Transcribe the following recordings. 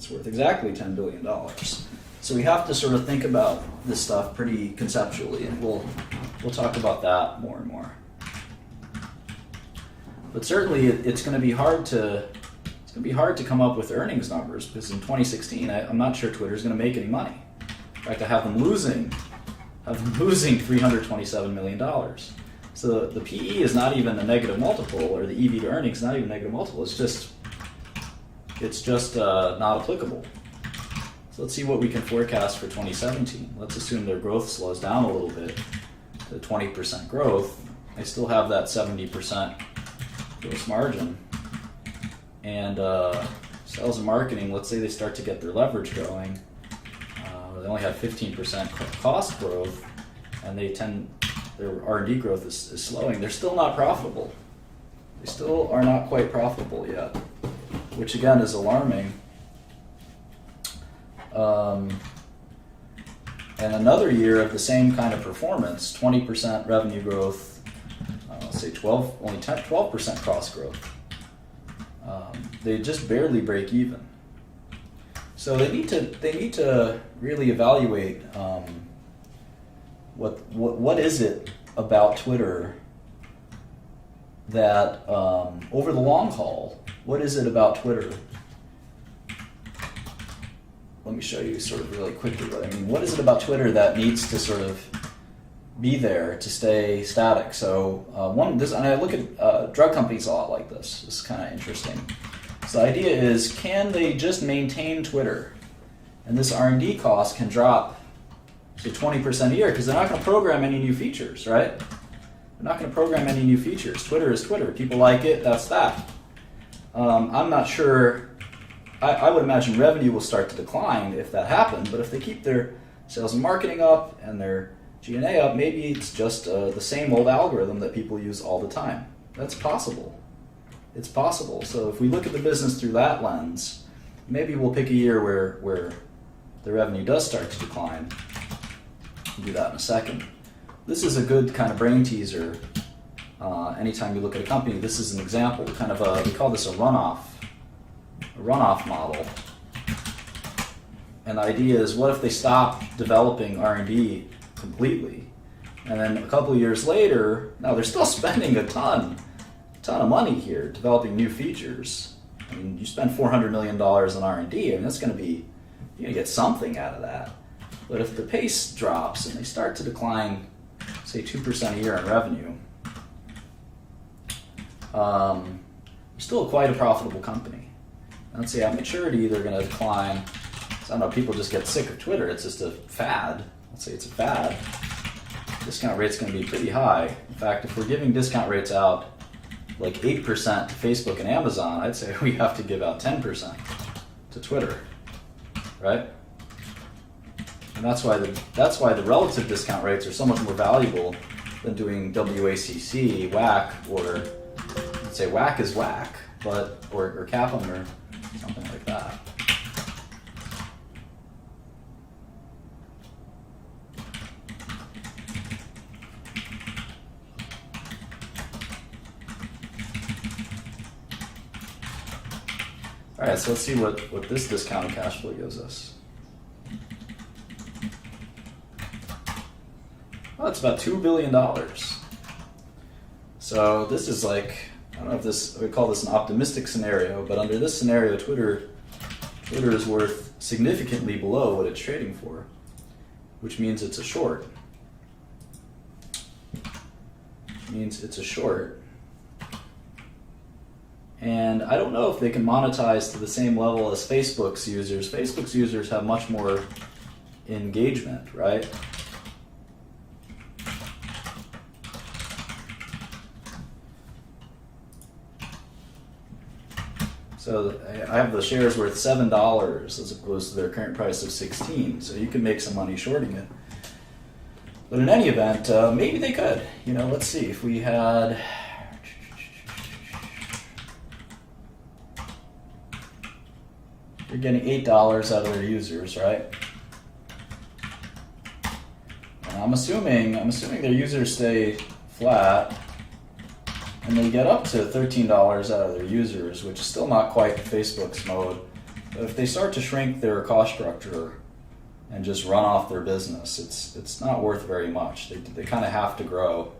It's worth exactly $10 billion. So we have to sort of think about this stuff pretty conceptually, and we'll talk about that more and more. But certainly it's going to be hard to come up with earnings numbers, because in 2016 I'm not sure Twitter's going to make any money. In fact, I have them losing $327 million. So the PE is not even a negative multiple, or the EV to earnings is not even a negative multiple. It's just not applicable. So let's see what we can forecast for 2017. Let's assume their growth slows down a little bit to 20% growth. They still have that 70% gross margin. And sales and marketing, let's say they start to get their leverage going. They only have 15% cost growth, and their R&D growth is slowing. They're still not profitable. They still are not quite profitable yet, which again is alarming. And another year of the same kind of performance, 20% revenue growth, let's say 12% cost growth. They just barely break even. So they need to really evaluate what is it about Twitter that over the long haul, what is it about Twitter? Let me show you sort of really quickly what I mean. What is it about Twitter that needs to sort of be there to stay static? So and I look at drug companies a lot like this. It's kind of interesting. So the idea is, can they just maintain Twitter? And this R&D cost can drop to 20% a year, because they're not going to program any new features, right? They're not going to program any new features. Twitter is Twitter. People like it, that's that. I'm not sure. I would imagine revenue will start to decline if that happened, but if they keep their sales and marketing up and their G&A up, maybe it's just the same old algorithm that people use all the time. That's possible. It's possible. So if we look at the business through that lens, maybe we'll pick a year where the revenue does start to decline. We'll do that in a second. This is a good kind of brain teaser. Anytime you look at a company, this is an example. We call this a runoff model. And the idea is, what if they stop developing R&D completely? And then a couple of years later, now they're still spending a ton of money here developing new features. I mean, you spend $400 million on R&D, and that's going to be, you're going to get something out of that. But if the pace drops and they start to decline, say 2% a year in revenue, still quite a profitable company. And let's say at maturity they're going to decline. So I don't know, people just get sick of Twitter. It's just a fad. Let's say it's a fad. Discount rate's going to be pretty high. In fact, if we're giving discount rates out like 8% to Facebook and Amazon, I'd say we have to give out 10% to Twitter, right? And that's why the relative discount rates are so much more valuable than doing WACC, WAC, or let's say WAC is WAC, but or CAPM or something like that. All right, so let's see what this discounted cash flow gives us. Well, it's about $2 billion. So this is like, I don't know if we call this an optimistic scenario, but under this scenario, Twitter is worth significantly below what it's trading for, which means it's a short. And I don't know if they can monetize to the same level as Facebook's users. Facebook's users have much more engagement, right? So I have the shares worth $7 as opposed to their current price of $16. So you can make some money shorting it. But in any event, maybe they could. You know, let's see if we had. You're getting $8 out of their users, right? And I'm assuming their users stay flat, and they get up to $13 out of their users, which is still not quite Facebook's mode. if they start to shrink their cost structure and just run off their business, it's not worth very much. They kind of have to grow.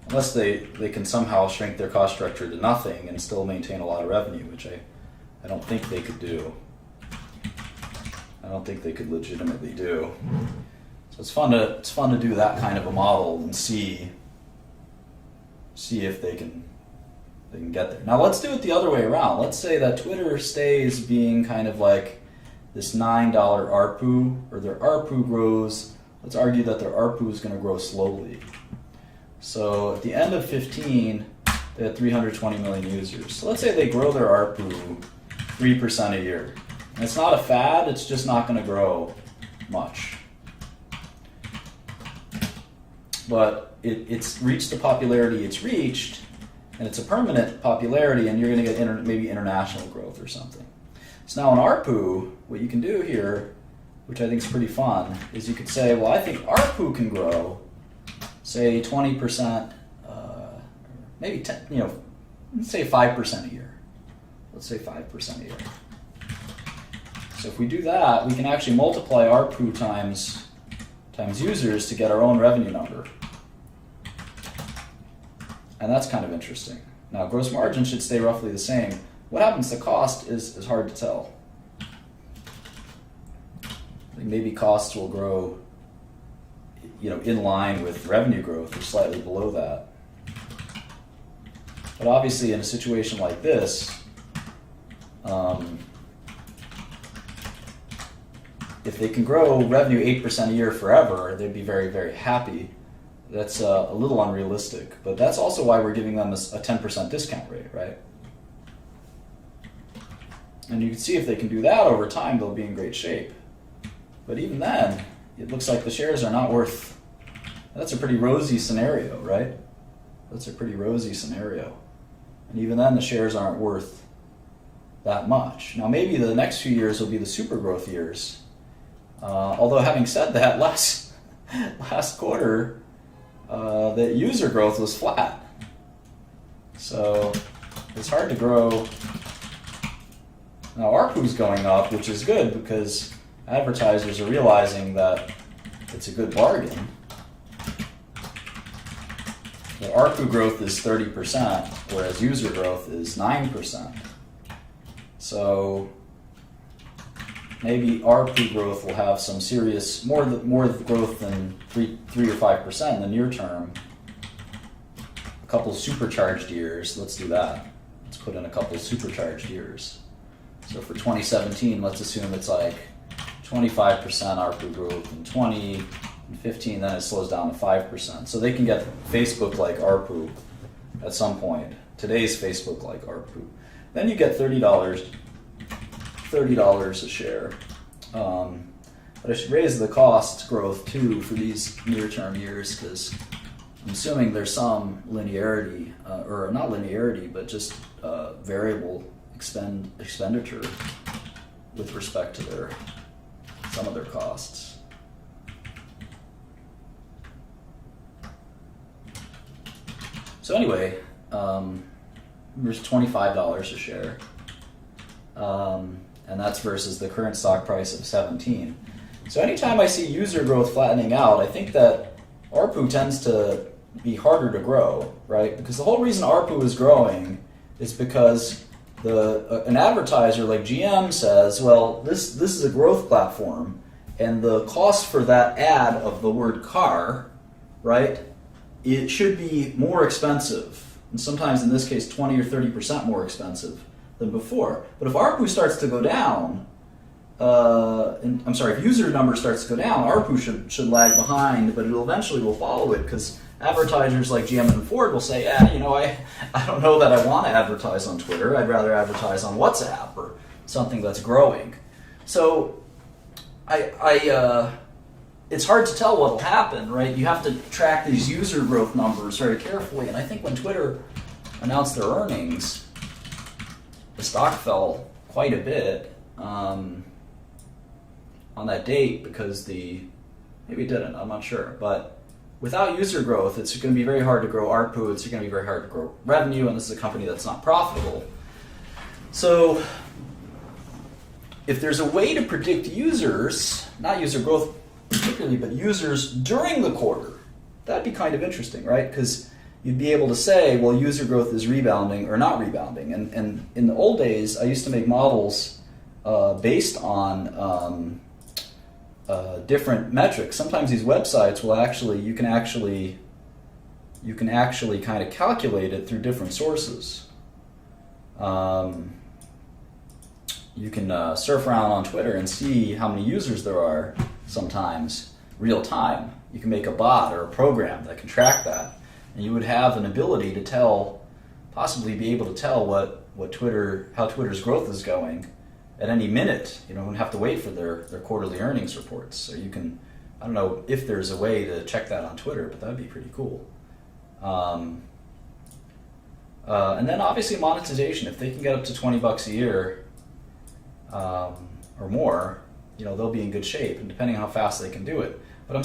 Unless they can somehow shrink their cost structure to nothing and still maintain a lot of revenue, which I don't think they could do. I don't think they could legitimately do. So it's fun to do that kind of a model and see if they can get there. Now let's do it the other way around. Let's say that Twitter stays being kind of like this $9 ARPU, or their ARPU grows. Let's argue that their ARPU is going to grow slowly. So at the end of 15, they had 320 million users. So let's say they grow their ARPU 3% a year. And it's not a fad, it's just not going to grow much. But it's reached the popularity it's reached, and it's a permanent popularity, and you're going to get maybe international growth or something. So now in ARPU, what you can do here, which I think is pretty fun, is you could say, well, I think ARPU can grow, say 20%, maybe 10, let's say 5% a year. Let's say 5% a year. So if we do that, we can actually multiply ARPU times users to get our own revenue number. And that's kind of interesting. Now, gross margin should stay roughly the same. What happens to cost is hard to tell. Maybe costs will grow, in line with revenue growth or slightly below that. But obviously, in a situation like this, if they can grow revenue 8% a year forever, they'd be very, very happy. That's a little unrealistic, but that's also why we're giving them a 10% discount rate, right? And you can see if they can do that over time, they'll be in great shape. But even then, it looks like the shares are not worth. That's a pretty rosy scenario, right? That's a pretty rosy scenario. And even then, the shares aren't worth that much. Now, maybe the next few years will be the super growth years. Although, having said that, last quarter, the user growth was flat. So it's hard to grow. Now, ARPU's going up, which is good because advertisers are realizing that it's a good bargain. The ARPU growth is 30%, whereas user growth is 9%. So maybe ARPU growth will have some serious, more growth than 3 or 5% in the near term. A couple supercharged years, let's do that. Let's put in a couple supercharged years. So for 2017, let's assume it's like 25% ARPU growth, and 20 and 15, then it slows down to 5%. So they can get Facebook-like ARPU at some point. Today's Facebook-like ARPU. Then you get $30 a share. But I should raise the cost growth too for these near-term years, because I'm assuming there's some linearity, or not linearity, but just variable expenditure with respect to some of their costs. So anyway, there's $25 a share, and that's versus the current stock price of 17. So anytime I see user growth flattening out, I think that ARPU tends to be harder to grow, right? Because the whole reason ARPU is growing is because an advertiser like GM says, well, this is a growth platform, and the cost for that ad of the word car, right, it should be more expensive, and sometimes in this case 20 or 30% more expensive than before. But if ARPU starts to go down, if user number starts to go down, ARPU should lag behind, but it eventually will follow it, because advertisers like GM and Ford will say, I don't know that I want to advertise on Twitter. I'd rather advertise on WhatsApp or something that's growing. So it's hard to tell what will happen, right? You have to track these user growth numbers very carefully. And I think when Twitter announced their earnings, the stock fell quite a bit on that date because maybe it didn't, I'm not sure. But without user growth, it's going to be very hard to grow ARPU, it's going to be very hard to grow revenue, and this is a company that's not profitable. So if there's a way to predict users, not user growth particularly, but users during the quarter, that'd be kind of interesting, right? Because you'd be able to say, well, user growth is rebounding or not rebounding. And in the old days, I used to make models based on different metrics. Sometimes these websites will actually, you can actually kind of calculate it through different sources. You can surf around on Twitter and see how many users there are sometimes real time. You can make a bot or a program that can track that, and you would have an ability to tell, possibly be able to tell how Twitter's growth is going at any minute. You don't have to wait for their quarterly earnings reports. So you can, I don't know if there's a way to check that on Twitter, but that'd be pretty cool. And then obviously monetization. If they can get up to $20 a year or more, they'll be in good shape, and depending on how fast they can do it.